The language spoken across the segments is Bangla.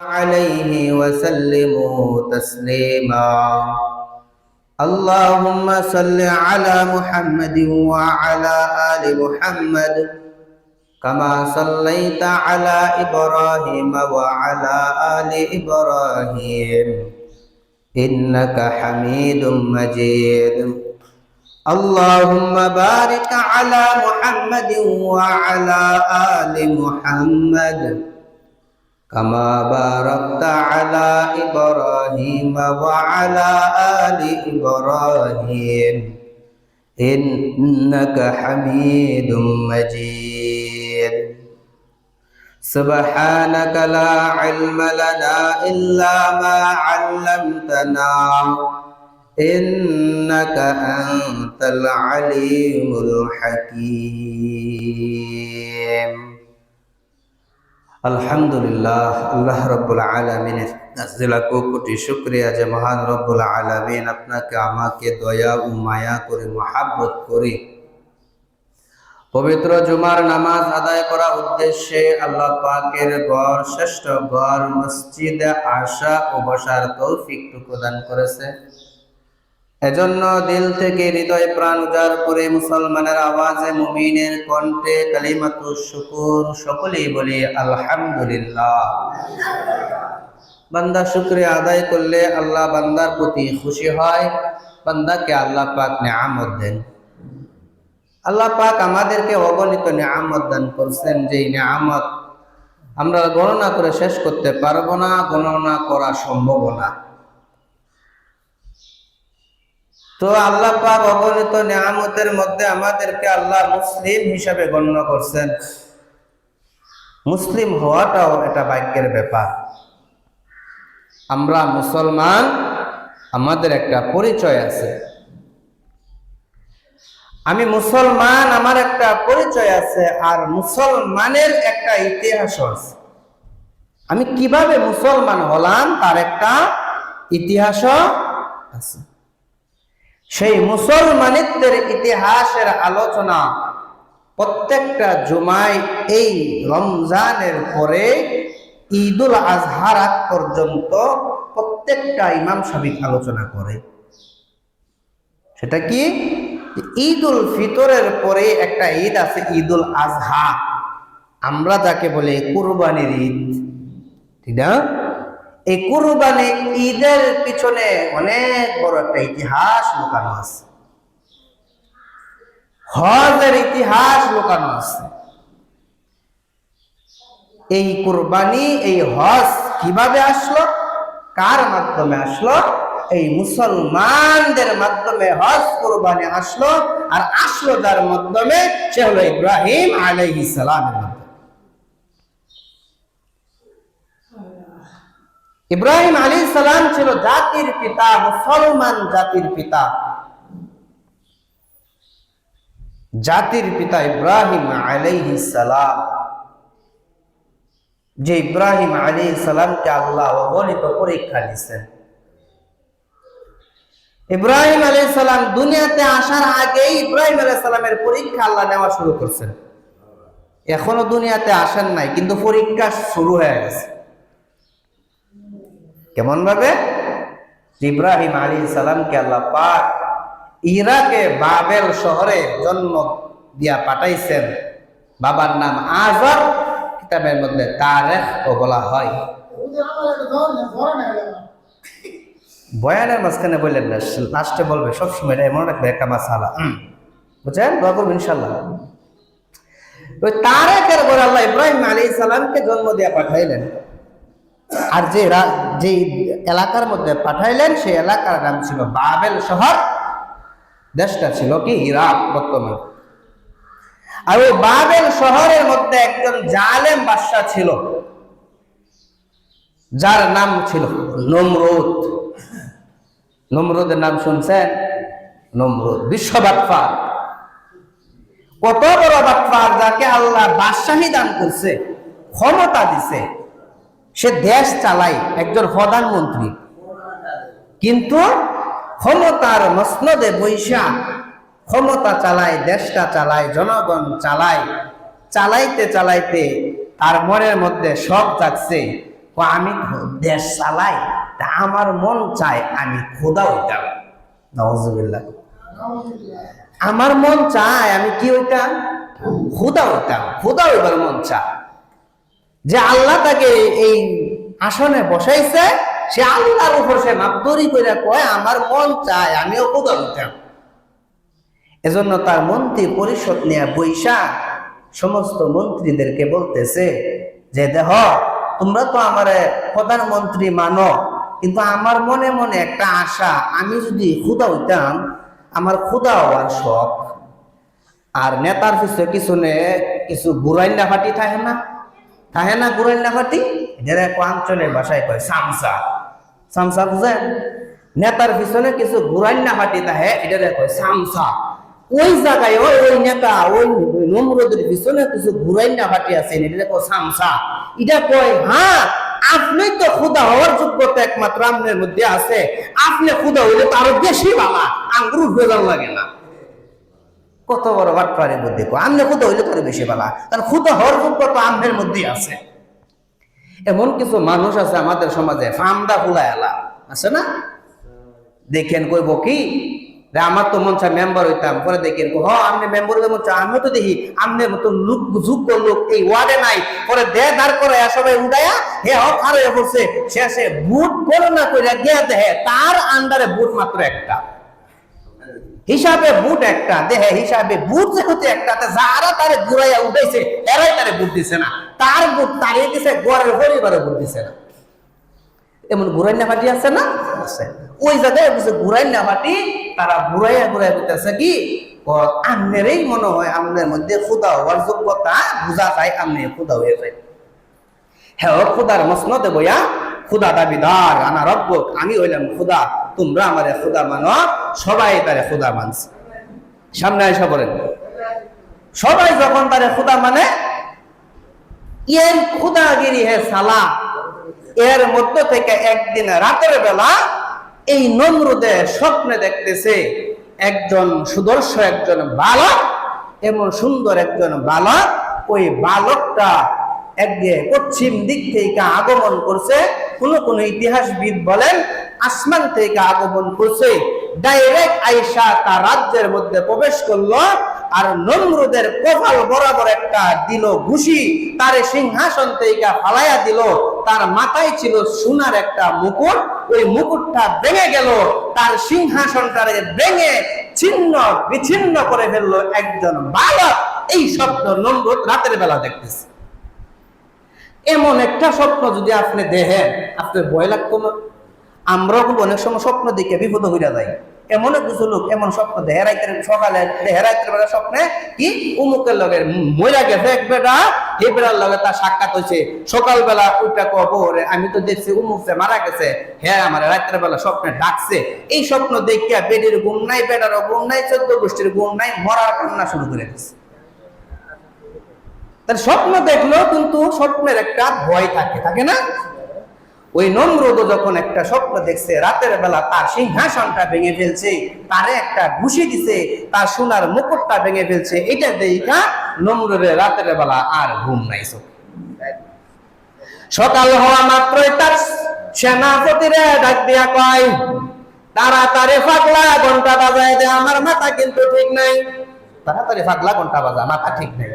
عليه وسلموا تسليما. اللهم صل على محمد وعلى آل محمد كما صليت على إبراهيم وعلى آل إبراهيم إنك حميد مجيد. اللهم بارك على محمد وعلى آل محمد كما باركت على إبراهيم وعلى آل إبراهيم إنك حميد مجيد. سبحانك لا علم لنا إلا ما علمتنا إنك أنت العليم الحكيم. আলহামদুলিল্লাহ, আল্লাহ রব্বুল আলামিনের নাজিলা কোটি শুকরিয়া যে মহান রব্বুল আলামিন আপনাকে আমাকে দয়া ও মায়া করে মহাব্বত করে পবিত্র জুমার নামাজ আদায় করার উদ্দেশ্যে আল্লাহ পাকের ঘর, শ্রেষ্ঠ ঘর মসজিদে আসা ও বসার তৌফিক প্রদান করেছে। এজন্য দিল থেকে হৃদয় প্রাণ উজাড় করে মুসলমানের আওয়াজে, মুমিনের কণ্ঠে কালিমাতুশ শুকুর সকলেই বলি আলহামদুলিল্লাহ। বান্দা শুকরিয়া আদায় করলে আল্লাহ বান্দার প্রতি খুশি হয়, বান্দাকে আল্লাহ পাক নিয়ামত দেন। আল্লাহ পাক আমাদেরকে অগণিত নিয়ামত দান করছেন, যে নিয়ামত আমরা গণনা করে শেষ করতে পারবো না, গণনা করা সম্ভব না। তো আল্লাহ পাক অগণিত নিয়ামতের মধ্যে আমাদেরকে আল্লাহ মুসলিম হিসাবে গণ্য করছেন। মুসলিম হওয়াটাও এটা ভাগ্যের ব্যাপার। আমরা মুসলমান, আমাদের একটা পরিচয় আছে। আমি মুসলমান, আমার একটা পরিচয় আছে, আর মুসলমানের একটা ইতিহাস আছে। আমি কিভাবে মুসলমান হলাম তার একটা ইতিহাসও আছে। সেই মুসলমানিত্বের ইতিহাসের আলোচনা প্রত্যেকটা জুমায় এই রমজানের পরে ঈদুল আজহার আগ পর্যন্ত প্রত্যেকটা ইমাম সাহেব আলোচনা করে। সেটা কি? ঈদুল ফিতরের পরে একটা ঈদ আছে, ঈদুল আজহা, আমরা যাকে বলি কুরবানির ঈদ, ঠিক না? এই কুরবানি ঈদের পিছনে অনেক বড় একটা ইতিহাস লুকানো আছে, হজের ইতিহাস লুকানো আছে। এই কুরবানি, এই হজ কিভাবে আসলো, কার মাধ্যমে আসলো? এই মুসলমানদের মাধ্যমে হজ কুরবানি আসলো। আর আসলো যার মাধ্যমে, সে হলো ইব্রাহিম আলাইহিস সালামের মাধ্যমে। ইব্রাহিম আলাইহিস সালাম ছিল জাতির পিতা, মুসলমান জাতির পিতা। জাতির পিতা ইব্রাহিম আলাইহিস সালাম, যে ইব্রাহিম আলাইহিস সালামকে আল্লাহ অগণিত পরীক্ষা দিয়েছেন। ইব্রাহিম আলাইহিস সালাম দুনিয়াতে আসার আগেই ইব্রাহিম আলাইহিস সালামের পরীক্ষা আল্লাহ নেওয়া শুরু করছেন। এখনো দুনিয়াতে আসেন নাই, কিন্তু পরীক্ষা শুরু হয়ে গেছে। কেমন ভাবে? ইব্রাহিম আলাইহিস সালামকে আল্লাহ পাক ইরাকে বাবেল শহরে জন্ম দিয়া পাঠাইছেন। বাবার নাম আজর, কিতাবের মধ্যে তারিখ ও বলা হয়। বয়ানের মাঝখানে বললেন না, লাস্টে বলবে সবসময়, এটা এমন একটা মাসালা, বুঝছেন? দোয়া করবেন ইনশাআল্লাহ। ওই তারিখের পরে আল্লাহ ইব্রাহিম আলাইহিস সালামকে জন্ম দিয়া পাঠাইলেন। আর যে এলাকার মধ্যে পাঠাইলেন, সেই এলাকার নাম ছিল বাবেল শহর। দেশটা ছিল কি? ইরাক বর্তমানে। আর ওই বাবেল শহরের মধ্যে একজন জালেম বাদশা ছিল, যার নাম ছিল নমরুদ। নমরুদের নাম শুনছেন? নমরুদ বিশ্ব বাটপার। কত বড় বাটপার, যাকে আল্লাহ বাদশাহী দান করছে, ক্ষমতা দিছে, সে দেশ চালায়, একজন প্রধানমন্ত্রী, কিন্তু ক্ষমতার মসনদে বৈশা ক্ষমতা চালায়, দেশটা চালায়, জনগণ চালায়। চালাইতে চালাইতে তার মনের মধ্যে শখ জাগছে, আমি দেশ চালাই, তা আমার মন চায় আমি খোদা হইতাম। নাউজুবিল্লাহ। আমার মন চায় আমি কি হইতাম? খোদা হইতাম। খোদা হইবার মন চায়। যে আল্লাহ তাকে এই আসনে বসাইছে, সে আল্লাহর উপর সে মাপদরি করে কয় আমার মন চায় আমিও খোদা হইতাম। এজন্য তার মন্ত্রী পরিষদ নিয়ে বৈশা সমস্ত মন্ত্রীদেরকে বলতেছে যে দেহ, তোমরা তো আমার প্রধানমন্ত্রী মানো, কিন্তু আমার মনে মনে একটা আশা, আমি যদি খোদা হইতাম, আমার খোদা হওয়ার শখ। আর নেতার পিছনে কিছু গুরাইন্না ফাটি থাকে না, গুরাইন্না ফাটি, এদের এক অঞ্চলের ভাষায় কয় সামসা। সামসা বুঝেন? নেতার পিছনে কিছু গুরাইন্না ফাটি থাকে, এদের কয় সামসা। ওই জায়গায় ওই নেতা ওই নমরুদের পিছনে কিছু ঘুরাইন্না ফাটি আছে, এটা কয় সামসা। এটা কয় হ্যাঁ, আপনি তো খোদা হওয়ার যোগ্যতা একমাত্র আপনার মধ্যে আছে, আপনি খোদা হইলে তো আরো বেশি বালা, আঙ্গুর ভেজাল লাগে না। কত বড় বাটপারে বুদ্ধি! আপনি খোদা হইলে তো আরো বেশি বালা, কারণ খোদা হওয়ার যোগ্যতা আপনার মধ্যে আছে। এমন কিছু মানুষ আছে আমাদের সমাজে, ফামদা ফুলায় আলা আছে না? দেখেন কইব কি আমার তো মন চায় মেম্বার হইতাম, পরে দেখেন আপনি মেম্বার হইতে মন চায়, আমিও তো দেখি আপনার মতো লোক যোগ্য লোক এই ওয়ার্ডে নাই, পরে দাঁড় করে সবাই উঠাইয়া হে আর হয়ে পড়ছে, শেষে বুট করে না করে গিয়ে দেহে তার আন্ডারে বুট মাত্র একটা, হিসাবে বুট একটা দেহে, হিসাবে বুট যেহেতু একটা, যারা তারে ঘুরাইয়া উঠাইছে এরাই তারে বুট দিছে না, তার বুট তাড়িয়ে দিছে, গড়ের পরিবারে বুট দিছে না। এমন ঘুরাইন্না ফাটি আছে না? আছে। ওই জায়গায় বুঝে ঘুরাইন্না ফাটি, তারা ঘুরাইয়া বলতেছে কি আমনেরই মনে হয় আমনের মধ্যে খোদা হওয়ার যোগ্যতা বুঝা যায়, আমনে খোদা হয়ে যায়। হ্যাঁ, খোদার মসনদে বইয়া খোদা দাবিদার আনা রব্বুক, আমি হইলাম খোদা, তোমরা আমারে খোদা মানো। সবাই তারে খোদা মানছে। সামনে এসে বলেন, সবাই যখন তারে খোদা মানে, এর খোদাগিরি হে সালা। এর মধ্য থেকে একদিন রাতের বেলা এই নমরুদে স্বপ্নে দেখতেছে একজন সুদর্শন একজন বালক, এমন সুন্দর একজন বালক, ওই বালকটা একদিকে পশ্চিম দিক থেকে আগমন করছে। কোন ইতিহাসবিদ বলেন আসমান থেকে আগমন করছে, ডাইরেক্ট আইসা তার রাজ্যের মধ্যে প্রবেশ করলো। আর নমরুদের কপাল বরাবর একটা দিল ঘুষি, তার সিংহাসন থেকে ফালাইয়া দিল। তার মাথায় ছিল সোনার একটা মুকুট, ওই মুকুটটা ভেঙে গেল, তার সিংহাসনটারে ভেঙে ছিন্ন বিচ্ছিন্ন করে ফেললো একজন বালক। এই স্বপ্ন নমরুদ রাতের বেলা দেখতেছে। এমন একটা স্বপ্ন যদি আপনি দেখেন, আপনার ভয় লাগতো না? আমরাও কিন্তু অনেক সময় স্বপ্ন দেখে বিপদ হইয়া যাই। এমন কিছু লোক এমন স্বপ্ন দেখে রাইতের সকালে, রাইতের বেলা স্বপ্নে কি উমুকের লগে মইরা গেছে এক বেটা, এই বেটার লগে তার সাক্ষাৎ হয়েছে। সকালবেলা ওইটা কবো রে, আমি তো দেখছি উমুক মারা গেছে, হ্যাঁ আমার রাতের বেলা স্বপ্নে ডাকছে। এই স্বপ্ন দেখিয়া বেডির ঘুম নাই, বেটারও ঘুম নাই, 14 গোষ্ঠীর ঘুম নাই, মরার কান্না শুরু করে দিচ্ছে। তার স্বপ্ন দেখলো, কিন্তু স্বপ্নের একটা ভয় থাকে না? ওই নমরুদ যখন একটা স্বপ্ন দেখছে রাতের বেলা তার সিংহাসনটা ভেঙে ফেলছে, তারে একটা ঘুষি দিছে, তার সোনার মুকুটটা ভেঙে ফেলছে, এটা দেখা নমরুদের রাতের বেলা আর ঘুম নাই। সকাল হওয়া মাত্রই তার সেনাপতিরে ডাক দিয়া কয়, তাড়াতাড়ি পাগলা ঘন্টা বাজায় দে, আমার মাথা কিন্তু ঠিক নাই। তাড়াতাড়ি পাগলা ঘন্টা বাজা, মাথা ঠিক নাই।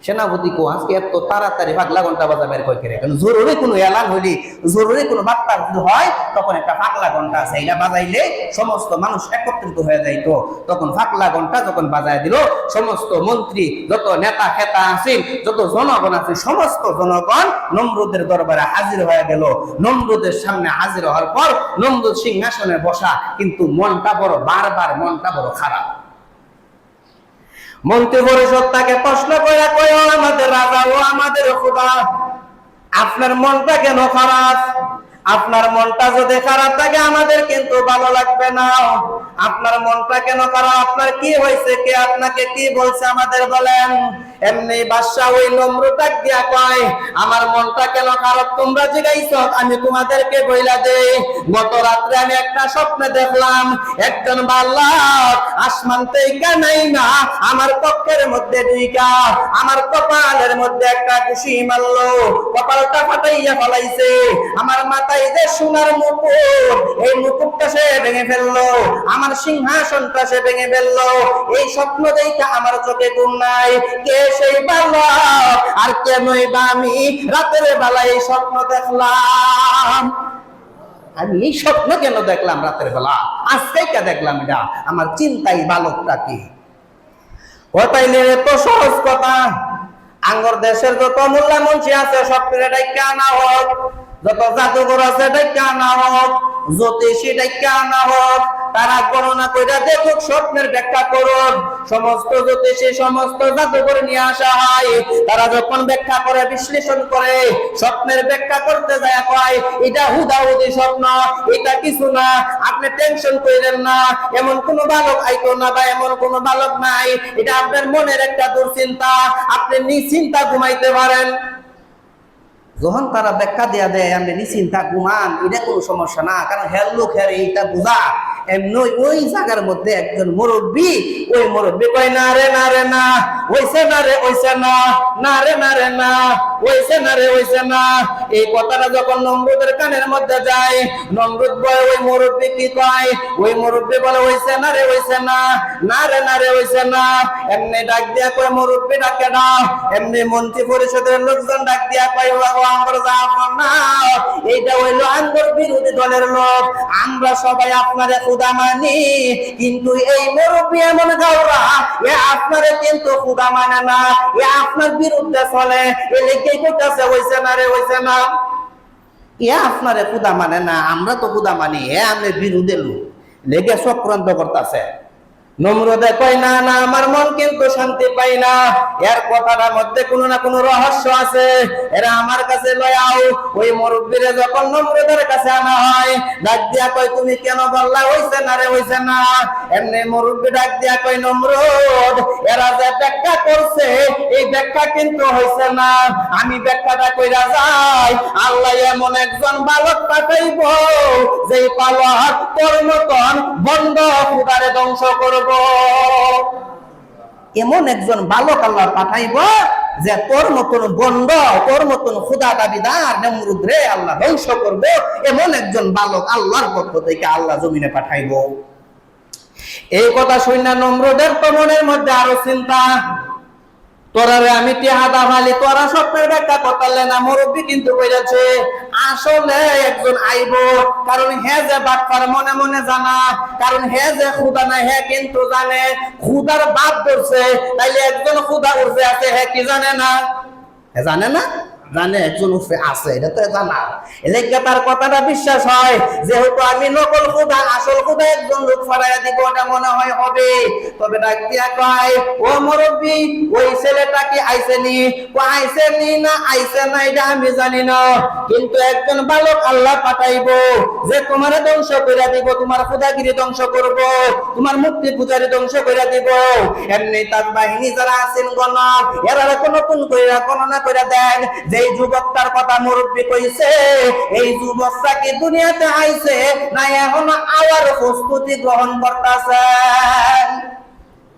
সেনাপতি কো আজকে এত তাড়াতাড়ি পাগলা ঘন্টা বাজা বের কই করে? কারণ জরুরি কোনো এলান হইলে, জরুরি কোনো বার্তা যদি হয়, তখন একটা পাগলা ঘন্টা আছে, এটা বাজাইলে সমস্ত মানুষ একত্রিত হয়ে যাইতো। তখন পাগলা ঘন্টা যখন বাজায় দিল, সমস্ত মন্ত্রী, যত নেতা খেতা আছে, যত জনগণ আছে, সমস্ত জনগণ নমরুদের দরবারে হাজির হয়ে গেল। নমরুদের সামনে হাজির হওয়ার পর নমরুদ সিংহাসনে বসা, কিন্তু মনটা বড়, বারবার মনটা বড় খারাপ। মন্ত্রী পরিষদ তাকে প্রশ্ন করে কয়, আমাদের রাজা ও আমাদের খোদা, আপনার মনটা কেন খারাপ? আপনার মনটা যদি খারাপ থাকে আমাদের কিন্তু ভালো লাগবে না। আপনার মনটা কেন খারাপ? আপনার কি হয়েছে? কে আপনাকে কি বলছে আমাদের বলেন? এমনি বাদশা ওই নমরুদ দিয়া কয়, আমার মনটা কেন খারাপ তোমরা জিজ্ঞাইছো, আমি তোমাদেরকে বইলা দেই। গত রাত্রে আমি একটা স্বপ্নে দেখলাম, একজন বালক আসমান থেকে নাইমা আমার কক্ষের মধ্যে ঢুইকা আমার কপালের মধ্যে একটা ঘুষি মারলো, কপালটা ফাটাইয়া ফলাইছে। আমার মাথায় যে সোনার মুকুট, এই মুকুটটা সে ভেঙে ফেললো, আমার সিংহাসনটা সে ভেঙে ফেললো। এই স্বপ্ন দেখে আমার চোখে ঘুম নাই। কে সেই বালক আর কেনই বা আমি রাতের বেলায় এই স্বপ্ন দেখলাম? আমি এই স্বপ্ন কেন দেখলাম রাতের বেলা? আজকে কে দেখলাম এটা? আমার চিন্তাই বালকটা কি? ও তাইলে এত সহজ কথা। আঙ্গর দেশের যত মোল্লা মুন্সি আছে সব ডাইকা আনা হোক, যত জাদুঘর আছে ডাইকা আনা হোক, জ্যোতিষী ডাইকা আনা হোক, তারা গণনা কইরা দেখুক, স্বপ্নের ব্যাখ্যা করুক। সমস্ত জ্যোতিষী সমস্ত জাদুঘর নিয়ে আসা হয়। তারা যখন ব্যাখ্যা করে, বিশ্লেষণ করে, স্বপ্নের ব্যাখ্যা করতে যায় কয় এটা হুদাহুদি স্বপ্ন, এটা কিছু না, আপনি টেনশন কইরেন না, এমন কোন বালক আইতো না বা এমন কোন বালক নাই, এটা আপনার মনের একটা দুশ্চিন্তা, আপনি নিশ্চিন্তা ঘুমাইতে পারেন। যখন তারা ব্যাখ্যা দেয়া দেয় আপনি নিশ্চিন্তা ঘুমান, এটা কোনো সমস্যা না, কারণ হের লোক হের এইটা বুঝা। এমনি ওই জায়গার মধ্যে একজন মুরব্বী, ওই মুরব্বী কয় না রে না রে না, ওইছে না রে ওইছে না, না রে না রে না, ওইছে না রে ওইছে না। এই কথাটা যখন নমরুদের কানের মধ্যে যায়, নমরুদ বলে ওই মুরব্বী কি কয়? ওই মুরব্বী বলে ওইছে না রে ওইছে না, না রে না রে ওইছে না। এমনি ডাক দিয়া কয় মুরব্বী ডাকে না, এমনি মন্ত্রী পরিষদের লোকজন ডাক দিয়া কয় আমরা যাব না, এইটা হইলো আঙ্গর বিরোধী দলের লোক, আমরা সবাই আপনারে খুদা মানি, কিন্তু এই মুরব্বী এমন গাওরা, এ আপনারে কিন্তু খুদা মানে না, এ আপনার বিরুদ্ধে চলে, এ লেগেই কইতাছে হইছে না রে হইছে না। এ আপনারে খুদা মানে না, আমরা তো খুদা মানি, এ আমাদের বিরুদ্ধে লোক, লেগে চক্রান্ত করতেছে। নমরুদে কয় না না, আমার মন কিন্তু শান্তি পাই না, এর কথাটার মধ্যে কোনো না কোনো রহস্য আছে, এরা আমার কাছে লয়াও। ওই মুরব্বীরে যখন নমরুদের কাছে আনা হয়, ডাক দিয়া কয় তুমি কেন বললা হইছে না রে হইছে না? এমনি মুরব্বী ডাক দিয়া কয় নমরুদ, এরা যে ব্যাখ্যা করছে এই ব্যাখ্যা কিন্তু হইছে না, আমি ব্যাখ্যাটা কইরা যাই, আল্লাহ এমন একজন বালক পাঠাইব যে বালক তোর মতন বন্ধ খুদারে ধ্বংস করব। এমন একজন বালক আল্লাহ পাঠাইব যে তোর মতন বন্ড, তোর মতন খুদা দাবিদার নমরুদ রে আল্লাহ ধ্বংস করবে। এমন একজন বালক আল্লাহর পক্ষ থেকে আল্লাহ জমিনে পাঠাইব। এই কথা শুনে নমরুদের তো মনের মধ্যে আরো চিন্তা, তোরারে আমি টিহাদা ভালি, তোরা স্বপ্নের ব্যাখ্যা করতালে না। মুরব্বী কিন্তু কইরাছে আসলে একজন আইব, কারণ হে যে বাটপার মনে মনে জানা, কারণ হে যে খুদা না হে কিন্তু জানে, খুদার বাপ ধরছে, তাইলে একজন খুদা উঠে আছে, হে কি জানে না? হে জানে না, জানে একজন উঠে আছে, এটা তো জানা। এলাকা তার কথাটা বিশ্বাস হয়, যেহেতু আমি নকল খুদা, আসল খুদা একজন লোক ফারাইয়া দিব, এটা মনে হয় হবে। তবে ডাক দিয়া কয় ও মুরব্বী, ওই ছেলেটা কি আইছেনি? আইছেনি না আইছে না এটা আমি জানি না, কিন্তু একজন বালক আল্লাহ পাঠাইব যে তোমার ধ্বংস করে দিব, তোমার খুদাগিরি ধ্বংস করব, তোমার মূর্তি পূজারি ধ্বংস করে দিব। এমনি তার বাহিনী যারা আছেন গণক, এরা নতুন কইরা গণনা করে দেন, যেই যুবকটার কথা মুরব্বী কইছে, এই যুবকটা কি দুনিয়াতে আইছে না এখন আবার প্রস্তুতি গ্রহণ করতেছে?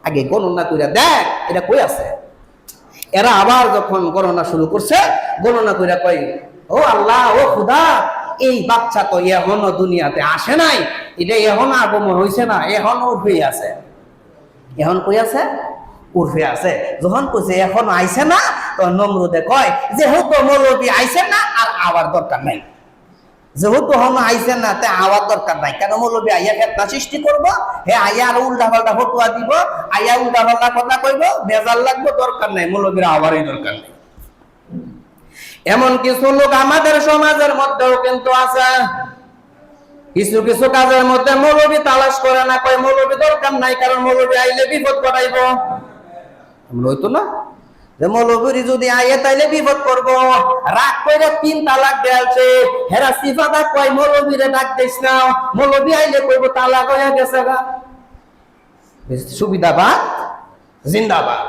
আগে গণনা করে দেখ এটা কই আছে। এরা আবার যখন গণনা শুরু করছে, গণনা করে কই ও আল্লাহ, ও খুদা, এই বাচ্চা তো এখনো দুনিয়াতে আসে নাই, এটা এখন আগমন হইছে না, এখন উঠে আছে। এখন কই আছে? উঠে আছে। যখন কইছে এখন আইছে না, তো নমরুদে কয় যেহেতু মৌলবী আইছে না আর আবার দরকার নাই, যেহেতু এখন আইছে না তে আওয়ার দরকার নাই, কেন মৌলবী আইয়া ফেতনা সৃষ্টি করবো, হে আইয়া আর উল্টা পাল্টা ফতুয়া দিব, আইয়া উল্টা পাল্টা কথা কইব, বেজাল লাগবে, দরকার নাই, মৌলবীর আওয়ারই দরকার নেই। এমন কিছু লোক আমাদের সমাজের মধ্যেও কিন্তু আছে, কিছু কিছু কাজের মধ্যে মৌলবী তালাশ করে না, কয় মৌলবী দরকার নাই, কারণ মৌলবী আইলে বিপদ ঘটাইব। হইতো না, যে মৌলবী যদি আয়ে তাইলে বিপদ করবো, রাগ করে 3 তালাক দেয়ালছে। হেরা সিফাদা কয় মৌলবীরে ডাক দিস না, মৌলবী আইলে কইব তালাক হয়ে গেছে গা। সুবিধাবাদ জিন্দাবাদ।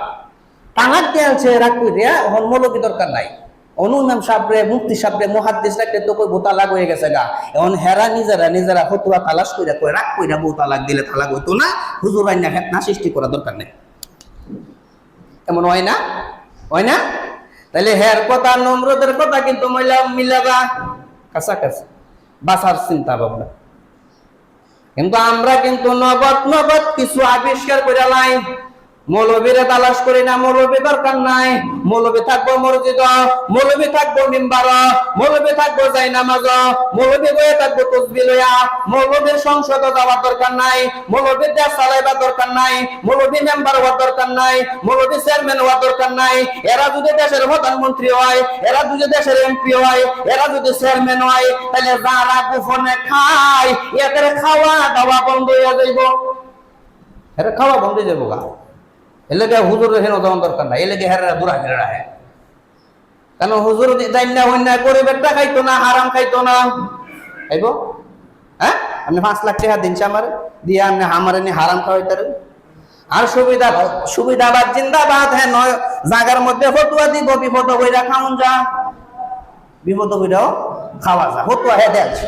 তালাক দেয়ালছে রাগ করে, এখন মৌলবী দরকার নাই। ইমাম সাহেবরে, মুফতি সাহেবরে, মুহাদ্দিস রাখতে তো কইব তালাক হয়ে গেছে গা। এখন হেরা নিজেরা ফতোয়া তালাশ কইরা কই রাগ কইরা বউ তালাক দিলে তালাক হইতো না, হুজুর আইনা ফিতনা সৃষ্টি করা দরকার নেই। এমন হয় না? হয় না? তাহলে হের কথা নমরুদের কথা কিন্তু মিলাবা কাছাকাছি, বাঁচার চিন্তা ভাবনা। কিন্তু আমরা কিন্তু নগদ কিছু আবিষ্কার করে লাই। মৌলবীরে তালাশ করি না, মৌলবী দরকার নাই। মৌলবী থাকবো মসজিদ, মৌলবী থাকবো মিম্বার, মৌলবী থাকবো জায়নামাজ, মৌলবী বয়ে থাকবো তসবিহ লইয়া। মৌলবীর সংসদ যাওয়ার দরকার নাই, মৌলবীর দেশ চালাইবার দরকার নাই, মৌলবী মেম্বার হওয়ার দরকার নাই, মৌলবী চেয়ারম্যান হওয়ার দরকার নাই। এরা যদি দেশের প্রধানমন্ত্রী হয়, এরা যদি দেশের এমপি হয়, এরা যদি চেয়ারম্যান হয়, তাহলে যারা গোপনে খায় এদের খাওয়া দাওয়া বন্ধ হয়ে যাইব। এরা খাওয়া বন্ধ হয়ে যাবো গা। এলাকে হুজুর হেন দরকার নাই, এলাকে হেরা বুড়া হেরা হে। কেন হুজুর জান্না হইনা গরিবেরটা খাইতো না, হারাম খাইতো না, খাইব? হ্যাঁ, আপনি 5 লাখ টাকা দিনছে আমার দিয়ে আপনি আমারে নি হারাম খাওয়াইতারে। আর সুবিধাবাদ জিন্দাবাদ। হ্যাঁ, নয় জায়গার মধ্যে ফতুয়া দিব, বিপদ হইরা খাওন যা, বিপদ হইরাও খাওয়া যা, ফতুয়া হে দেলছে।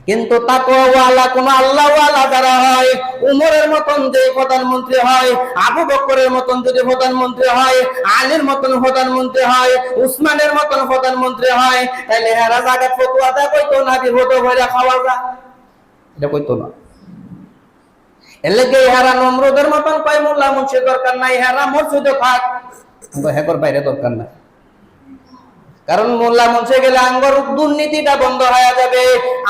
কিন্তু তাকওয়ালা কোন আল্লাহওয়ালা যারা হয়, উমরের মতন যে প্রধানমন্ত্রী হয়, আবু বকরের মতন যদি প্রধানমন্ত্রী হয়, আলীর মতন প্রধানমন্ত্রী হয়, উসমানের মতন প্রধানমন্ত্রী হয়, তাহলে হেরা জায়গা ফতুয়া দেয় কইতো না বিপদ হইরা খাওয়া যা, এটা কইতো না। এর লেগে হেরা নমরুদের মতন কয় মোল্লা মুন্সি দরকার নাই, হেরা মসজিদে থাক, হেকর বাইরে দরকার নাই। কারণ মোল্লা মুন্সি গেলে আঙ্গর দুর্নীতিটা বন্ধ হয়ে যাবে,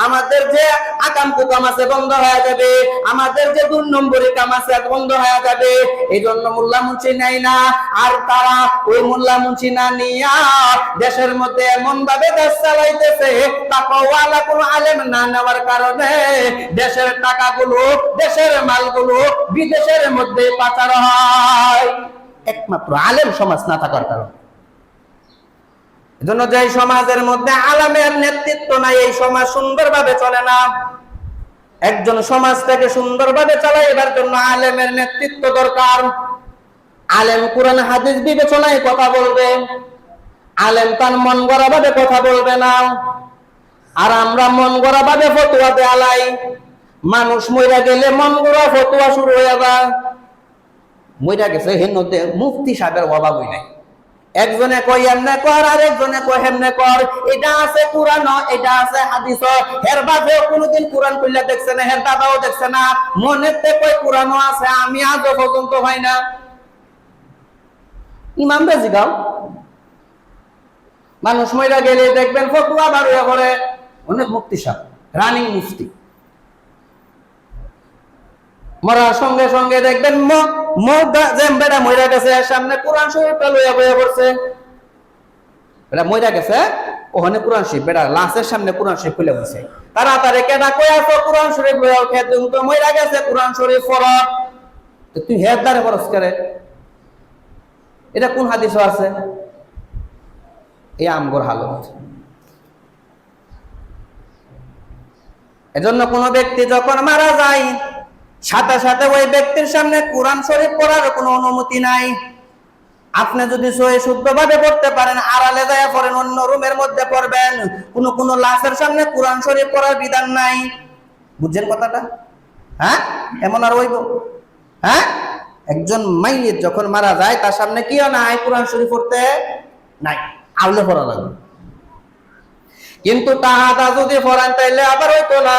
আমাদের যে আকাম কুকাম আছে বন্ধ হয়ে যাবে, আমাদের যে 2 নম্বরী কাম আছে বন্ধ হয়ে যাবে। এই জন্য মোল্লা মুন্সি নেয় না। আর তারা ওই মোল্লা মুন্সি না নিয়া দেশের মধ্যে এমন ভাবে দেশ চালাইতেছে, তাকওয়ালা কোন আলেম না নেওয়ার কারণে দেশের টাকাগুলো, দেশের মালগুলো বিদেশের মধ্যে পাচার হয়, একমাত্র আলেম সমাজ না থাকার কারণে। এজন্য যে সমাজের মধ্যে আলেমের নেতৃত্ব নাই, এই সমাজ সুন্দরভাবে চলে না। একজন সমাজটাকে সুন্দরভাবে চালাইবার জন্য আলেমের নেতৃত্ব দরকার। আলেম কোরআন হাদিস বিবেচনায় কথা বলবে, আলেম তার মন গড়া ভাবে কথা বলবে না। আর আমরা মন গড়া ভাবে ফতোয়া দেয়ালাই, মানুষ মইরা গেলে মন গড়া ফতোয়া শুরু হয়ে যায়। মইরা গেছে হেনতে মুফতি সাহেবের অভাবই নাই। একজনে কয় এমনে কর, আর একজনে কয় হেমনে কর। এটা আছে কোরআন, এটা আছে হাদিস। হের বাপেও কোনোদিন কোরআন খুললে দেখছে না, হের দাদাও দেখছে না। মনেতে কয় কোরআনও আছে, আমি আজও পর্যন্ত হয় না। ইমাম বেজি গাও, মানুষ মইরা গেলে দেখবেন ফতোয়া বার হয়ে পড়ে অনেক মুফতি সাহেব, রানিং মুফতি। মরার সঙ্গে সঙ্গে দেখবেন বেটা মইরা গেছে, সামনে কোরআন শরীফটা লইয়া বইয়া পড়ছে। বেটা মইরা গেছে, ওখানে কোরআন শরীফ, বেটা লাশের সামনে কোরআন শরীফ খুলে বসে। তাড়াতাড়ি কেডা কই আসো কোরআন শরীফ লইয়া উঠে, তুমি তো মইরা গেছে কোরআন শরীফ পড়ো। তো তুই হের দ্বারে পড়স করে, এটা কোন হাদিসও আছে? এই আমগর হালত। এজন্য কোন ব্যক্তি যখন মারা যায়, সাথে সাথে ওই ব্যক্তির সামনে কোরআন শরীফ পড়ার কোনো অনুমতি নাই। আপনি যদি সহি শুদ্ধভাবে পড়তে পারেন, আড়ালে যায় পড়েন, অন্য রুমের মধ্যে পড়বেন। কোন লাশের সামনে কোরআন শরীফ পড়ার বিধান নাই। বুঝছেন কথাটা? হ্যাঁ, এমন আর হইব? হ্যাঁ, একজন মাইয়িত যখন মারা যায়, তার সামনে কিও নাই কোরআন শরীফ পড়তে নাই, আউলে পড়া লাগবে। কিন্তু তাহাদা যদি পড়ান তাইলে আবার হইতো না।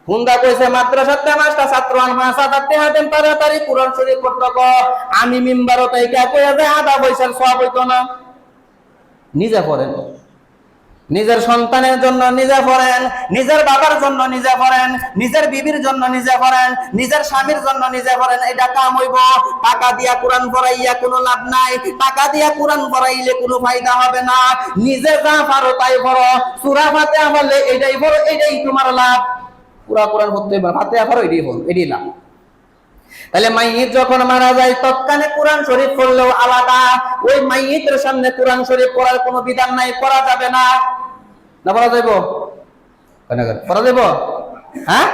হুন্দা কইছে মাদ্রাসাতে 5টা ছাত্র আনমাসা তাতে হাতেন তাড়াতাড়ি কোরআন শরীফ পড়তে কো। আমি মিম্বারও তাই কে কইয়া যায় আধা পয়সার সওয়াব হইতো না। নিজে পড়েন, নিজের সন্তানের জন্য নিজে পড়েন, নিজের বাবার জন্য নিজে পড়েন, নিজের বিবির জন্য নিজে পড়েন, নিজের স্বামীর জন্য নিজে পড়েন। এটা কাম হইব? টাকা দিয়া কোরআন পড়াইয়া কোনো লাভ নাই, টাকা দিয়া কোরআন পড়াইলে কোনো ফায়দা হবে না। নিজে যা পারো তাই পড়ো, সূরা ফাতিহা পড়লে এটাই পড়ো, এটাই তোমার লাভ। পুরা কোরআন পড়তে ফাতিহা পড়ো, এটাই পড়ো, এটাই লাভ। তাহলে মাইয়িত যখন মারা যায় তৎকালে কোরআন শরীফ পড়লেও আলাদা, ওই মাইয়িতের সামনে কোরআন শরীফ পড়ার কোনো বিধান নাই, পড়া যাবে না। না পড়া যাইব? পড়া যাইব? হ্যাঁ।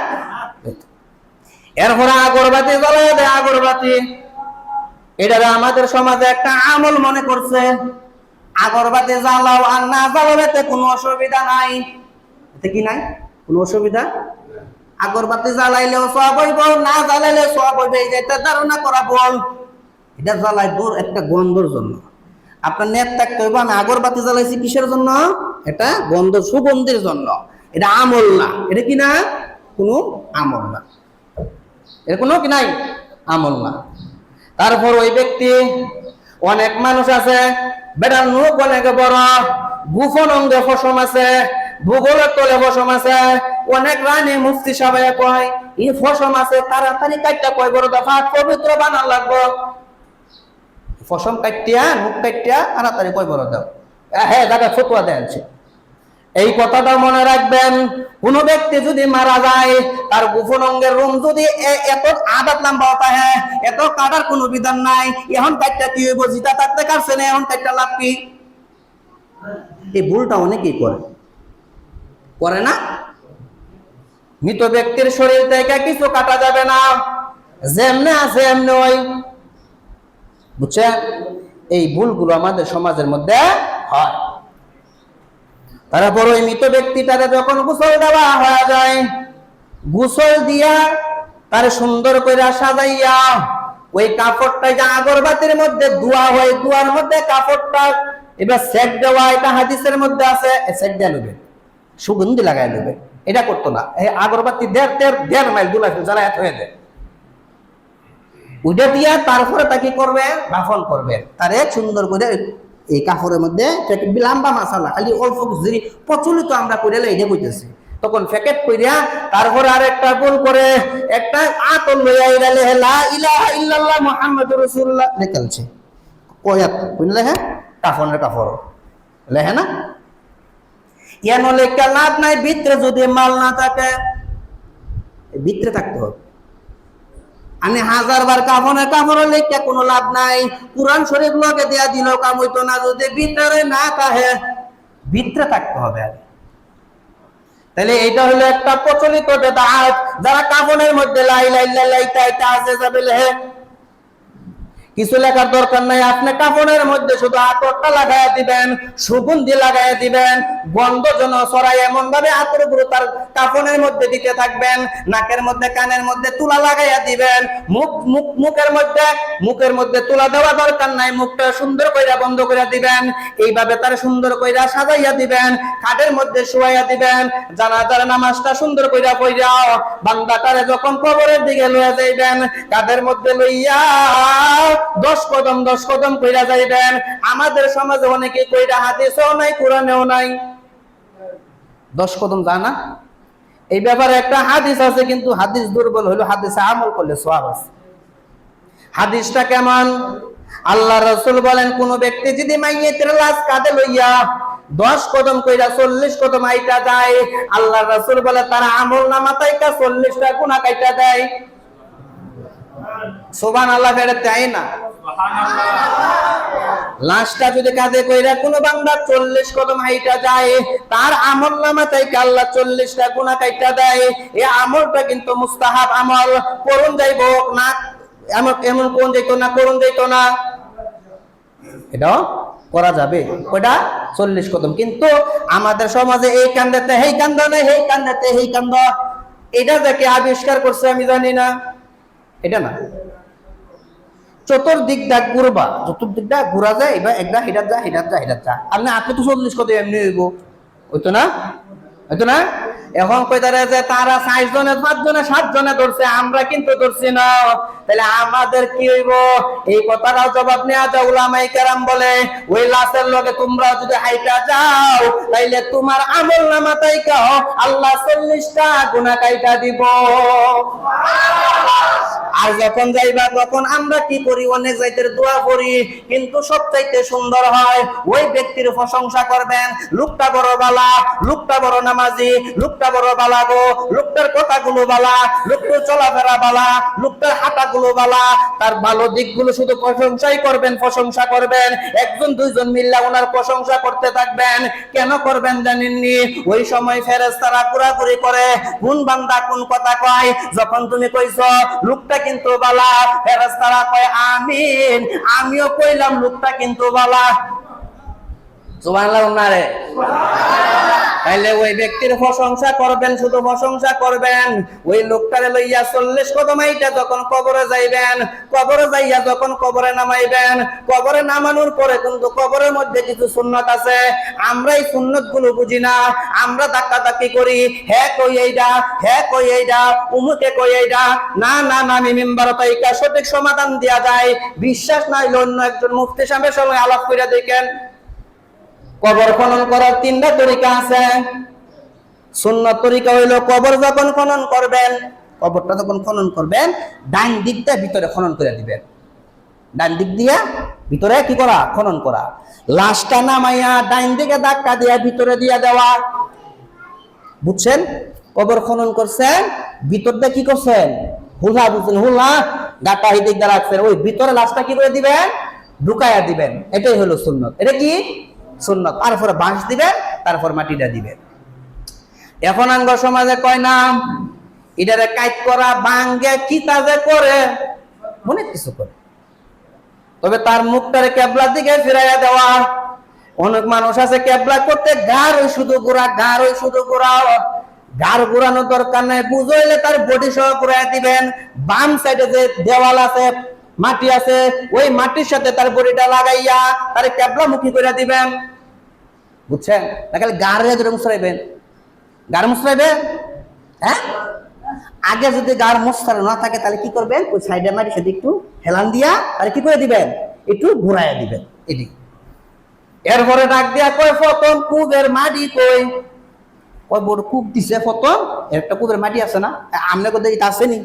এরপরে আগরবাতি জ্বালায় দেয়, আগরবাতি। এটা আমাদের সমাজে একটা আমল মনে করছে, আগরবাতি জ্বালাও আর না জ্বালাতে কোনো অসুবিধা নাই। এতে কি নাই? কোনো অসুবিধা। আগরবাতি জ্বালাইলেও সওয়াব হইব, না জ্বালাইলে সওয়াব হইবে, এটা ধারণা করা বল। এটা জ্বালাই দূর একটা গন্ধর জন্য। আপনার নেট থাকতে হইব আমি আগরবাতি জ্বালাইছি কিসের জন্য? এটা গন্ধ সুগন্ধির জন্য। এটা আমল না। এটা কি না? কোনো আমল না। এর কোনো কি নাই? আমল না। তারপর ওই ব্যক্তি, অনেক মানুষ আছে বেটার মুখ অনেক বড়, গোপন অঙ্গে ফসম আছে, ভূগোলের তলে ফসম আছে, অনেক রানী মুফতি সাহেব কয় এই ফসম আছে তাড়াতাড়ি কাটটা কয় বড় দফা পবিত্র বানার লাগবো। ফসম কাটিয়া মুখ কাটিয়া তাড়াতাড়ি কয় বড় দাও, হ্যাঁ দাদা ফতুয়া দেয়। এই কথাটা মনে রাখবেন, কোন ব্যক্তি যদি মারা যায় তার গোপন অঙ্গের রুম যদি এত আদাত লম্বা হয়, এত কাটার কোনো বিধান নাই, এখন কাটটা কি হইব? জিতা থাকতে কাটছে না, এখন কাটটা লাভ কি? এই ভুলটা অনেকেই করে না। মৃত ব্যক্তির শরীর থেকে কিছু কাটা যাবে না, যেমনে আছে এমনি ওই, বুঝছেন? এই ভুলগুলো আমাদের সমাজের মধ্যে হয়। তারপর ওই মৃত ব্যক্তিটারে যখন গোসল দেওয়া হয়ে যায়, গোসল দিয়া তার সুন্দর করে সাজাইয়া ওই কাপড়টা যে আগরবাতির মধ্যে ধোয়া হয়, ধোয়ার মধ্যে কাপড়টা এবার সেক দেওয়া, এটা হাদিসের মধ্যে আছে, সেক দেওয়া নেবে, সুগন্ধি লাগাই নেবে। এটা করতো না। এই আগরবাতি 1.5 মাইল দুলা যারা এত হয়ে দেয়, ওইটা দিয়া তারপরে তাকে করবে, দাফন করবে, তারে সুন্দর করে এই কাপড়ের মধ্যে লম্বা মাসালা খালি অল্প যদি প্রচলিত আমরা করে এটা কইতেছি, তখন প্যাকেট কইরা তারপরে আর একটা গোল করে একটা আতর লইয়া ইরালে লা ইলাহা ইল্লাল্লাহ মুহাম্মাদুর রাসূলুল্লাহ লেখালছে, কয়াত বুঝলে? হ্যাঁ, কাফনের কাপড় লেখে না, কেন লেখা লাভ নাই। ভিতরে যদি মাল না থাকে, ভিতরে থাকতে হবে। আমি 1000 বার কাফনের কাপড় লেখা কোনো লাভ নাই, কুরআন শরীফ লগে দেয়া দিলেও কাম হইতো না যদি ভিতরে না থাকে, ভিতরে থাকতে হবে। তাহলে এটা হলো একটা প্রচলিত বেদাত, যারা কাফনের মধ্যে লা ইলাহা ইল্লাল্লাহ এটা আছে যাবে লেখে, কিছু লেখার দরকার নাই। আপনি কাফনের মধ্যে শুধু আতরটা লাগাইয়া দিবেন, সুগন্ধি লাগাইয়া দিবেন, গন্ধ যেন ছড়াই এমন ভাবে আতর গুলো তার কাফনের মধ্যে দিতে থাকবেন, নাকের মধ্যে কানের মধ্যে তুলা লাগাইয়া দিবেন, মুখের মধ্যে তুলা দেওয়া দরকার নাই, মুখটা সুন্দর কইরা বন্ধ করে দিবেন, এইভাবে তার সুন্দর কইরা সাজাইয়া দিবেন, খাটের মধ্যে শুয়াইয়া দিবেন, জানাজার নামাজটা সুন্দর কইরা পড়িয়া বান্দাটারে যখন কবরের দিকে লইয়া যাইবেন, কাঁধের মধ্যে লইয়া 10 কদম কইরা যাইবেন। আমাদের সমাজে অনেকে কইরা হাদিসেও নাই, কোরআনেও নাই। 10 কদম জানা এই ব্যাপারে একটা হাদিস আছে, কিন্তু হাদিস দুর্বল হলো, হাদিসে আমল করলে সওয়াব আছে। হাদিসটা কেমন? আল্লাহ রাসূল বলেন, কোন ব্যক্তি যদি মাইয়িতের লাশ কাঁধে লইয়া 10 কদম কইরা 40 কদম আইটা যায়, আল্লাহ রাসূল বলে তার আমল নামা থেকে 40টা গুনাহ কাইটা দেয়। সুবহানাল্লাহ, ফেরে তাই না? লাশটা যদি কাঁধে কইরা কোন বান্দা 40 কদম হাইটা যায়, তার আমল নামা থেকে আল্লাহ 40টা গুনাহ কাইটা দেয়। এই আমলটা কিন্তু মুস্তাহাব আমল, করুন যাইব না, এমন কোন যাইতো না, করুন যাইতো না, এটা করা যাবে। ওটা 40 কদম। কিন্তু আমাদের সমাজে এই কান্দাতে হেই কান্দা না, হেই কান্দাতে হেই কান্দা, এটা যাকে আবিষ্কার করছে আমি জানি না, এটা না। চতুর্দিকটা ঘুরবা, চতুর্দিকটা ঘুরা যায়, এবার একটা হিটার যা আপনি তো 40 কদম এমনি হইব, হইতো না? এখন কই দাঁড়ায় যে তারা 6 জনে 5 জনে 7 জনে ধরছে, আমরা কিন্তু ধরছি না, তাহলে আমাদের কি হইব? এই কথাটাও জবাব নেওয়া যায়। উলামায়ে কেরাম বলে ওই লাশের লগে তোমরা যদি হাইটা যাও, তাইলে তোমার আমল নামা তাইকা আল্লাহ 40টা গুনাহ কাইটা দিব। আর যখন যাইবা তখন আমরা কি করি, অনেক জায়গায় দোয়া করি, কিন্তু সবচাইতে সুন্দর হয় ওই ব্যক্তির প্রশংসা করবেন, লোকটা বড় বালা, লোকটা বড় নামাজি, লোকটা বড় বালা গো, লোকটার কথাগুলো বালা, লোকটার চলাফেরা বালা, লোকটার হাঁটাগুলো বালা, তার ভালো দিকগুলো শুধু প্রশংসাই করবেন, প্রশংসা করবেন। একজন দুইজন মিল্লা ওনার প্রশংসা করতে থাকবেন। কেন করবেন জানেননি? ওই সময় ফেরেশতারা ঘোরাঘুরি করে, কোন বান্দা কোন কথা কয়। যখন তুমি কইছো লোকটা কিন্তু বালা, ফেরেশতারা কয় আমিন, আমিও কইলাম লোকটা কিন্তু বালা। সুবহানাল্লাহ উনারে। তাইলে ওই ব্যক্তির প্রশংসা করবেন, শুধু প্রশংসা করবেন। ওই লোকটারে লইয়া 40 কদম হাইটা যখন কবরে যাইবেন, কবরে যাইয়া যখন কবরে নামাইবেন, কবরে নামানোর পরে কিন্তু কবরের মধ্যে কিছু সুন্নত আছে। আমরা এই সুন্নত গুলো বুঝি না, আমরা ধাক্কাধাক্কি করি, হ্যাঁ কই এইটা, হ্যাঁ কই এইটা, উমুকে কই এইটা। না না না, আমি মিম্বার তাইকা সঠিক সমাধান দেয়া যায়। বিশ্বাস নাই অন্য একজন মুফতি সাহেবের সঙ্গে আলাপ কইরা দেখেন। কবর খনন করার 3টা তরিকা আছে। সুন্নত তরিকা হইলো কবর যখন খনন করবেন, কবরটা যখন খনন করবেন, ডান দিক দিয়ে ভিতরে খনন করে দিবেন। ডান দিক দিয়ে ভিতরে কি করা? খনন করা। লাশটা নামাইয়া ডান দিকে ধাক্কা দিয়া ভিতরে দিয়া দেওয়া। বুঝছেন? কবর খনন করছেন, ভিতর দিয়ে কি করছেন? হুলা, বুঝছেন? হুলা গাটা এই দিক দিয়ে রাখছেন, ওই ভিতরে লাশটা কি করে দিবেন? ঢুকাইয়া দিবেন। এটাই হলো সুন্নত। এটা কি সুন্নত? তারপরে বাঁশ দিবেন, তারপর মাটিটা দিবেন। এখন আঙ্গ সমাজে কয় না এটারে কাইট করা, বাঙ্গে কি তাজে করে, অনেক কিছু করে। তবে তার মুখটারে কেবলার দিকে ফিরাইয়া দেওয়া। অনেক মানুষ আছে কেবলা করতে গার ওই শুধু গোড়া, গার ওই শুধু গোড়া। গার ঘোরানোর দরকার নাই, বুঝাইলে তার বডি সহ ঘুরাইয়া দিবেন। বাম সাইডে যে দেওয়াল আছে, মাটি আছে, ওই মাটির সাথে তার বডিটা লাগাইয়া তার কেবলা মুখী করে দিবেন। বুঝছেন? তাহলে গাড়ে ধরে মুছরাইবেন, গাড় মুছরাইবেন। হ্যাঁ, আগে যদি গাড় মুছরা না থাকে তাহলে কি করবেন? ওই সাইডে মাটির সাথে একটু হেলান দিয়া তাহলে কি করে দিবেন? একটু ঘুরাইয়া দিবেন। এটি এরপরে ডাক দিয়া কয় প্রথম কুবের মাটি কই? ওই বড় কূপ দিছে প্রথম, একটা কুবের মাটি আছে না, আমনে কোথায় এটা আসেনি?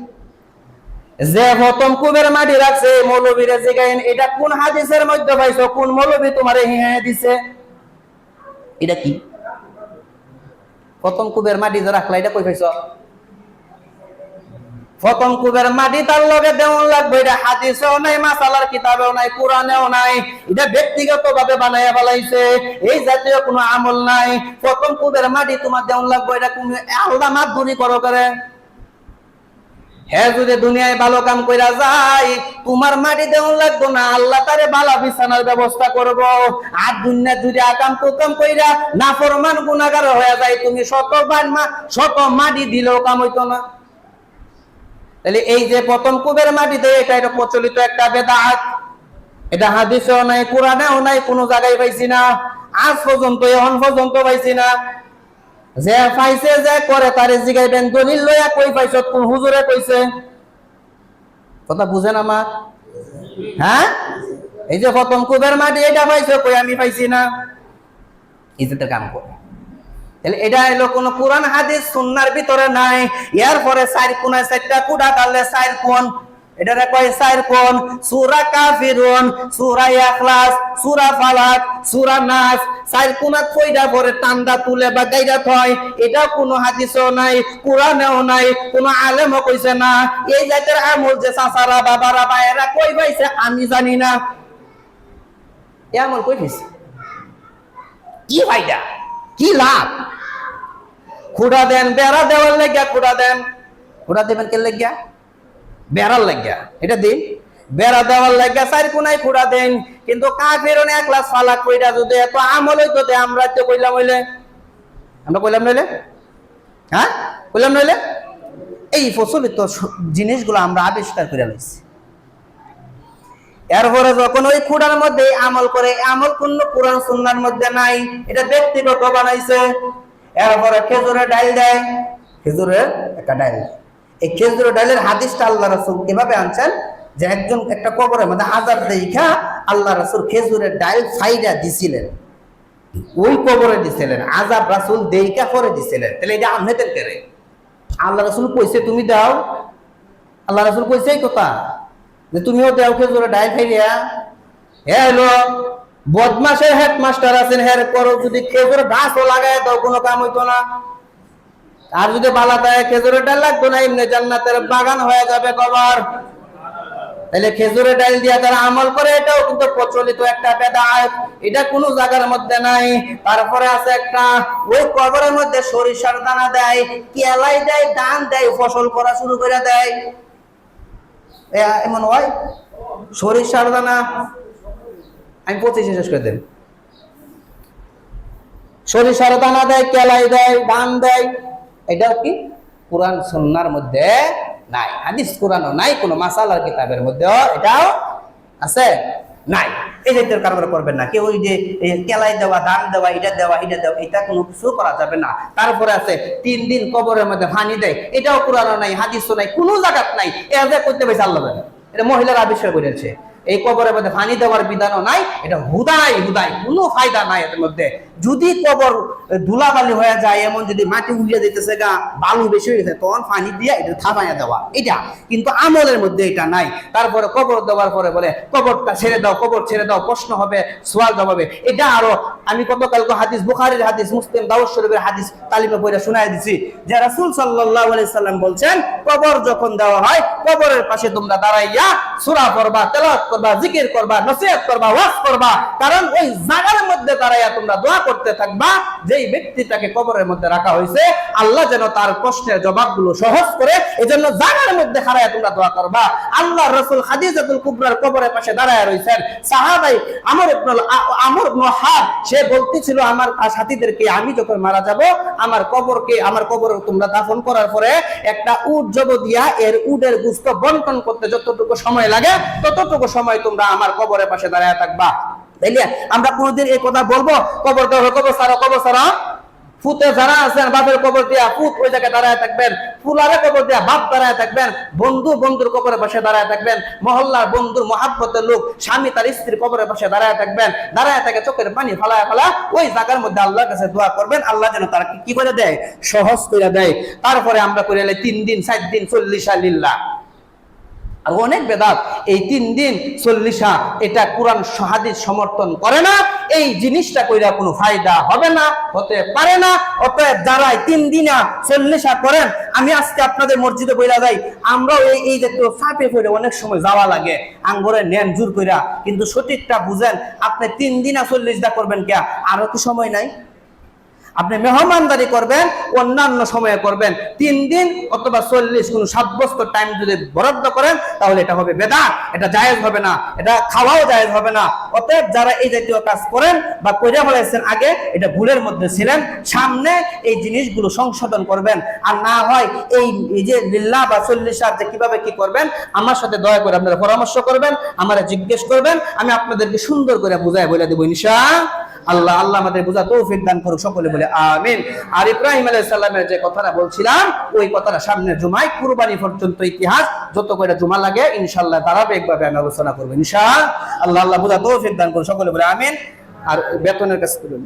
যে প্রথম কুবের মাটি রাখছে মৌলবীরা জিগাইন এটা কোন হাদিসের মধ্যে পাইছো? কোন মৌলবী তোমারে হিয়া দিছে? এটা কি প্রথম কুবের মাটি যে রাখলা, এটা কই পাইছো? প্রথম কুবের মাটি তার লগে দেওয়ান লাগবে, এটা হাদিসেও নাই, মাসালার কিতাবেও নাই, কোরআনেও নাই। এটা ব্যক্তিগত ভাবে বানাইয়া ফেলাইছে, এই জাতীয় কোনো আমল নাই। প্রথম কুবের মাটি তোমার দেওয়ান লাগবে, এটা তুমি আলাদা মাধ্যমই করো করে। হ্যাঁ, যদি দুনিয়ায় ভালো কাম কইরা যায় তোমার মাটি দেওয়ান লাগবো না, আল্লাহ তারে বালা বিছানার ব্যবস্থা করব। আর দুনিয়া যদি আকাম কুকাম কইরা নাফরমান গুনাহগার হয়ে যায়, তুমি শত মাটি দিলেও কাম হইতো না। তাহলে এই যে প্রথম কুবের মাটি দেয়, এটা প্রচলিত একটা বেদাত। এটা হাদিসেও নাই, কোরআনেও নাই, কোনো জায়গায় পাইছি না, আজ পর্যন্ত, এখন পর্যন্ত পাইছি না। যে পাইছে যে করে তারে জিগাইবেন দলিল লইয়া, কই পাইছ? কোন হুজুরে কইছে? কথা বুঝেন আমার? হ্যাঁ, এই যে প্রথম কুবের মাটি এটা পাইছো, কই আমি পাইছি না। ইজ্জতের কাম করে। তাহলে এটা হলো কোন কোরআন হাদিস সুন্নাহর ভিতরে নাই। এর পরে 4 কোণায় 4টা কুড়া কাটলে 4 কোণ, এটারে কয় 4 কোণ। সূরা কাফিরুন, সূরা ইখলাস, সূরা ফালাক, সূরা নাস, 4 কোণাত কইরা পরে টান্ডা তুলে বা গাইরা থয়। এটা কোনো হাদিসেও নাই, কোরআনেও নাই, কোনো আলেমও কইছে না। এই জাতের আমল যে চাচারা বাবারা ভাইয়েরা কই পাইছে আমি জানি না। এই আমল কই পাইছে? কি ফায়দা, কি লাভ? খুঁড়া দেন, বেড়া দেওয়ার লাগিয়া খুঁড়া দেন। খুঁড়া দেবেন কে লাগিয়া? বেড়ার লাগিয়া। এটা দিন বেড়া দেওয়ার লাগিয়া 4 কোণায় খুঁড়া দেন। কিন্তু কাফিরুন ইখলাস ফালাক কইরা যদি এত আমল হইতো, আমরা তো কইলাম হইলে, আমরা কইলাম নইলে, হ্যাঁ কইলাম নইলে। এই প্রচলিত জিনিসগুলো আমরা আবিষ্কার করে লইছি। এরপরে যখন ওই খুঁড়ার মধ্যে আমল করে, আমল কোন কোরআন সুন্নাহর মধ্যে নাই, এটা ব্যক্তিগত বানাইছে। এরপরে খেজুরের ডাল দেয়, খেজুরের একটা ডাল। এই খেজুরের ডালের হাদিসটা আল্লাহ রাসূল কিভাবে আনছেন? যে একজন একটা কবরের মধ্যে আযাব দেখা আল্লাহ রাসূল খেজুরের ডাল ফাইদা দিছিলেন, ওই কবরে দিছিলেন, আযাব রাসূল দেইকা পরে দিছিলেন। তাহলে এটা আমনেতেন করে আল্লাহ রাসূল কইছে তুমি দাও, আল্লাহ রাসূল কইছে এই কথা যে তুমিও দেও খেজুরে ডাল খাইয়া। হে হলো বদমাশের হেডমাস্টার আছেন, হের করো যদি খেজুর গাছও লাগায় দাও কোনো কাম হইতো না। আর যদি বালা দেয় খেজুরের ডাল লাগতো না, এমনি জান্নাতের বাগান হয়ে যাবে কবর। তাহলে খেজুরের ডাল দিয়া যারা আমল করে এটাও কিন্তু প্রচলিত একটা বেদাত, এটা কোনো জায়গার মধ্যে নাই। তারপরে আছে একটা ওই কবরের মধ্যে সরিষার দানা দেয়, কেলাই দেয়, ধান দেয়, ফসল করা শুরু করে দেয়। এমন হয় সরিষার দানা, আমি 25 শেষ করে দেন। সরিষার দানা দেয়, কেলাই দেয়, ধান দেয়, এটা কি কোরআন সুন্নাহর মধ্যে নাই, হাদিস কোরআনও নাই, কোনো মাসালার কিতাবের মধ্যেও এটাও আছে নাই। এই জাতীয় কারবার করবেন না। কেউ ওই যে কেলাই দেওয়া, ধান দেওয়া, এটা দেওয়া, এটা দেওয়া, এটা কোনো কিছু করা যাবে না। তারপরে আছে 3 দিন কবরের মধ্যে পানি দেয়, এটাও কোরআনও নাই, হাদিসও নাই, কোনো জায়গাত নাই। এটা করতে পারছে আল্লাহ, এটা মহিলারা আবিষ্কার করেছে। এই কবরের মধ্যে পানি দেওয়ার বিধানও নাই, এটা হুদাই কোনো ফায়দা নাই এর মধ্যে। যদি কবর ধুলাবালি হয়ে যায়, এমন যদি মাটি উড়িয়ে দিতেছে গা, বালু বেশি হয়ে গেছে, তখন পানি দিয়ে এটা থামাইয়া দেওয়া, এটা কিন্তু আমলের মধ্যে এটা নাই। তারপরে কবর দেওয়ার পরে বলে কবরটা ছেড়ে দাও, কবর ছেড়ে দাও, প্রশ্ন হবে, সওয়াল জবাব হবে। এটা আরো আমি গতকালকে হাদিস, বুখারীর হাদিস, মুসলিম দাউদ শরীফের হাদিস তালিমে পড়ে শোনায় দিছি যে রাসূল সাল্লাল্লাহু আলাইহি সাল্লাম বলছেন, কবর যখন দেওয়া হয়, কবরের পাশে তোমরা দাঁড়াইয়া সূরা পড়বা, তেলাওয়াত করবা, জিকির করবা, নসিহত করবা, ওয়াজ করবা। কারণ ওই জায়গার মধ্যে দাঁড়াইয়া তোমরা দোয়া করতে থাকবা, যেই ব্যক্তিটাকে কবরের মধ্যে রাখা হয়েছে আল্লাহ যেন তার প্রশ্নের জবাবগুলো সহজ করে, এজন্য জায়গার মধ্যে দাঁড়াইয়া তোমরা দোয়া করবা। আল্লাহ রাসূল খাদিজাতুল কুবরার কবরের পাশে দাঁড়ায় রইছেন। সাহাবাই আমর ইবনে হাব সে বলতেছিল আমার সাথীদেরকে, আমি যখন মারা যাব আমার কবরে তোমরা দাফন করার পরে একটা উট জব দিয়া এর উটের গোশত বন্টন করতে যতটুকু সময় লাগে ততটুকু সময় তোমরা আমার কবরের পাশে দাঁড়ায় থাকবা। তাইলে আমরা কোনদিন এই কথা বলবো কবর সারা ফুতে যারা আছেন বাপের কবর দিয়া ফুত ওই জায়গায় দাঁড়ায় থাকবেন, ফুলারে কবর দিয়া বাপ দাঁড়ায় থাকবেন, বন্ধুর কবরের পাশে দাঁড়ায় থাকবেন, মহল্লার বন্ধুর মহাব্বতের লোক স্বামী তার স্ত্রীর কবরের পাশে দাঁড়ায় থাকবেন, দাঁড়ায় থাকে চোখের পানি ফেলা ওই জায়গার মধ্যে আল্লাহর কাছে দোয়া করবেন, আল্লাহ যেন তারা কি করে দেয়, সহজ করে দেয়। তারপরে আমরা করে 3 দিন 4 দিন 40 লিল্লাহ, আর অনেক বেদাত। এই 3 দিন 40 এটা কোরআন হাদিস সমর্থন করে না। এই জিনিসটা কইরা কোনো ফায়দা হবে না, হতে পারে না। অতএব যারা 3 দিন 40 করেন, আমি আজকে আপনাদের মসজিদে বইলা যাই, আমরাও এই জাতীয় ফাঁপে পড়ে অনেক সময় যাওয়া লাগে আঙ্গরে নেন জোর কইরা, কিন্তু সঠিকটা বুঝেন। আপনি 3 দিন 40 করবেন কে, আরো কি সময় নাই? আপনি মেহমানদারি করবেন, অন্যান্য সময়ে করবেন। 3 দিন অথবা 40 কোন সাব্যস্ত টাইম যদি বরাদ্দ করেন তাহলে এটা হবে বেদাত, এটা জায়েজ হবে না, এটা খাওয়াও জায়েজ হবে না। অতএব যারা এই জাতীয় কাজ করেন বা কইরা বলেছেন আগে, এটা ভুলের মধ্যে ছিলেন, সামনে এই জিনিসগুলো সংশোধন করবেন। আর না হয় এই যে লিল্লাহ বা 40 যে কিভাবে কি করবেন, আমার সাথে দয়া করে আপনারা পরামর্শ করবেন, আমারা জিজ্ঞেস করবেন, আমি আপনাদেরকে সুন্দর করে বুঝায় বলে দেব ইনশাআল্লাহ। আল্লাহ আমাদের বুঝা তৌফিক দান করুক, সকলে বলে আমিন। আর ইব্রাহিম আলাইহিস সালামের যে কথাটা বলছিলাম, ওই কথাটা সামনের জুমায় কুরবানি পর্যন্ত ইতিহাস যত কয়টা জুমা লাগে ইনশাআল্লাহ ধারাবাহিকভাবে আমি আলোচনা করব ইনশাআল্লাহ। আল্লাহ বুঝা তৌফিক দান করুক, সকলে বলে আমিন। আর বেতনের কাছে করুন।